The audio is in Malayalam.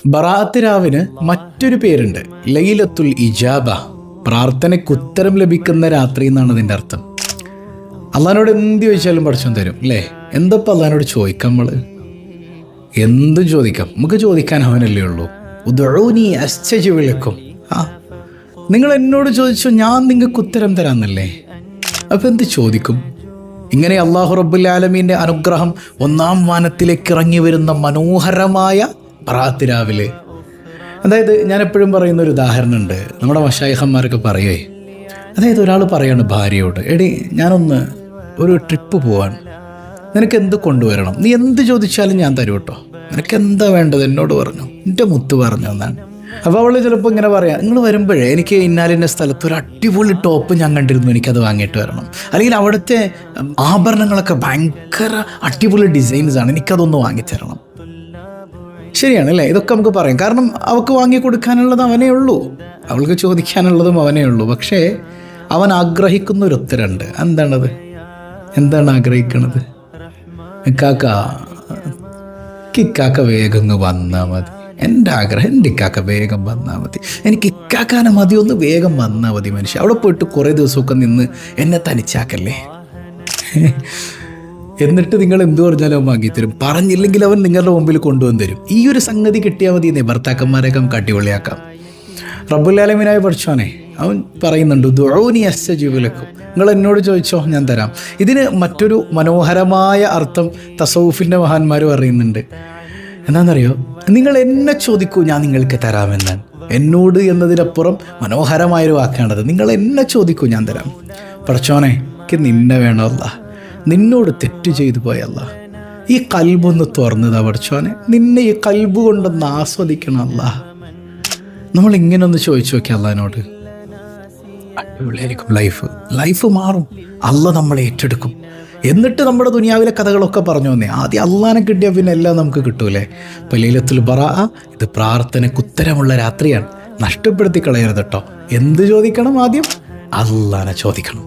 ബറാഅത്ത് രാവിന് മറ്റൊരു പേരുണ്ട്, ലൈലത്തുൽ ഇജാബ, പ്രാർത്ഥനയ്ക്ക് ഉത്തരം ലഭിക്കുന്ന രാത്രി എന്നാണ് അതിൻ്റെ അർത്ഥം. അള്ളാഹിനോട് എന്ത് ചോദിച്ചാലും പടച്ചോൻ തരും അല്ലേ? എന്തപ്പോൾ അള്ളാഹിനോട് ചോദിക്കാം? നമ്മൾ എന്തും ചോദിക്കാം, നമുക്ക് ചോദിക്കാൻ അവനല്ലേ ഉള്ളൂ. ഉദ്ഉനി അസ്തജിബ് ലക്കും. നിങ്ങൾ എന്നോട് ചോദിച്ചോ, ഞാൻ നിങ്ങൾക്ക് ഉത്തരം തരാമെന്നല്ലേ. അപ്പം എന്ത് ചോദിക്കും? ഇങ്ങനെ അള്ളാഹു റബ്ബുൽ ആലമീൻ്റെ അനുഗ്രഹം ഒന്നാം വാനത്തിലേക്ക് ഇറങ്ങി വരുന്ന മനോഹരമായ ബറാഅത്ത് രാവിലെ. അതായത് ഞാൻ എപ്പോഴും പറയുന്ന ഒരു ഉദാഹരണമുണ്ട്, നമ്മുടെ മശായിഖന്മാരൊക്കെ പറയുവേ. അതായത് ഒരാൾ പറയാണ് ഭാര്യയോട്, എടി ഞാനൊന്ന് ഒരു ട്രിപ്പ് പോവാൻ, നിനക്ക് എന്ത് കൊണ്ടുവരണം? നീ എന്ത് ചോദിച്ചാലും ഞാൻ തരും കേട്ടോ, നിനക്ക് എന്താ വേണ്ടത് എന്നോട് പറഞ്ഞു, എൻ്റെ മുത്ത് പറഞ്ഞു എന്നാണ്. അപ്പോൾ അവൾ ചിലപ്പോൾ ഇങ്ങനെ പറയാം, നിങ്ങൾ വരുമ്പോഴേ എനിക്ക് ഇന്നാലിൻ്റെ സ്ഥലത്ത് ഒരു അടിപൊളി ടോപ്പ് ഞാൻ കണ്ടിരുന്നു, എനിക്കത് വാങ്ങിയിട്ട് വരണം. അല്ലെങ്കിൽ അവിടുത്തെ ആഭരണങ്ങളൊക്കെ ഭയങ്കര അടിപൊളി ഡിസൈൻസാണ്, എനിക്കതൊന്ന് വാങ്ങിത്തരണം. ശരിയാണ് അല്ലേ? ഇതൊക്കെ നമുക്ക് പറയാം, കാരണം അവൾക്ക് വാങ്ങി കൊടുക്കാനുള്ളത് അവനേ ഉള്ളൂ, അവൾക്ക് ചോദിക്കാനുള്ളതും അവനേ ഉള്ളൂ. പക്ഷേ അവൻ ആഗ്രഹിക്കുന്ന ഒരു ഉത്തരമുണ്ട്. എന്താണ് ആഗ്രഹിക്കണത്? ഇക്കാക്ക വേഗം വന്നാൽ മതി, എൻ്റെ ആഗ്രഹം എൻ്റെ ഇക്കാക്ക വേഗം വന്നാൽ മതി, എനിക്ക് ഇക്കാക്കാനെ മതി, ഒന്ന് വേഗം വന്നാൽ മതി. മനുഷ്യ അവിടെ പോയിട്ട് കുറേ ദിവസമൊക്കെ നിന്ന് എന്നെ തനിച്ചാക്കല്ലേ. എന്നിട്ട് നിങ്ങൾ എന്തു പറഞ്ഞാലും അവൻ വാങ്ങിത്തരും, പറഞ്ഞില്ലെങ്കിൽ അവൻ നിങ്ങളുടെ മുമ്പിൽ കൊണ്ടുവന്ന് തരും. ഈ ഒരു സംഗതി കിട്ടിയാൽ മതി എന്നേ ഭർത്താക്കന്മാരെയൊക്കെ നമുക്ക് അടിപൊളിയാക്കാം. റബ്ബുൽ ആലമീനായ പഠിച്ചോനെ അവൻ പറയുന്നുണ്ട്, ഉദ്ഉനി അസ്തജിബ് ലക്കും, നിങ്ങൾ എന്നോട് ചോദിച്ചോ ഞാൻ തരാം. ഇതിന് മറ്റൊരു മനോഹരമായ അർത്ഥം തസൗഫിൻ്റെ മഹാന്മാർ പറയുന്നുണ്ട്. എന്താണെന്നറിയോ? നിങ്ങൾ എന്നെ ചോദിക്കൂ ഞാൻ നിങ്ങൾക്ക് തരാമെന്നാണ്. എന്നോട് എന്നതിനപ്പുറം മനോഹരമായൊരു വാക്കാണത്. നിങ്ങൾ എന്നെ ചോദിക്കൂ ഞാൻ തരാം. പഠിച്ചോനെ എനിക്ക് നിന്നെ വേണമല്ല, നിന്നോട് തെറ്റ് ചെയ്തു പോയല്ല, ഈ കൽബൊന്ന് തുറന്നതാ പഠിച്ചോനെ, നിന്നെ ഈ കൽബ് കൊണ്ടൊന്ന് ആസ്വദിക്കണമല്ല. നമ്മളിങ്ങനെ ഒന്ന് ചോദിച്ചു നോക്കിയാൽ അള്ളാഹിനോട്, അടിപൊളിയായിരിക്കും ലൈഫ് മാറും. അള്ളാഹ് നമ്മളെ ഏറ്റെടുക്കും. എന്നിട്ട് നമ്മുടെ ദുനിയാവിലെ കഥകളൊക്കെ പറഞ്ഞു വന്നേ. ആദ്യം അള്ളാഹിനെ കിട്ടിയാൽ പിന്നെ എല്ലാം നമുക്ക് കിട്ടൂലേ. ഇപ്പോൾ ലൈലത്തുൽ ബറാഅ ഇത് പ്രാർത്ഥനയ്ക്ക് ഉത്തരമുള്ള രാത്രിയാണ്, നഷ്ടപ്പെടുത്തി കളയരുത് കേട്ടോ. എന്ത് ചോദിക്കണം? ആദ്യം അള്ളാഹിനെ ചോദിക്കണം.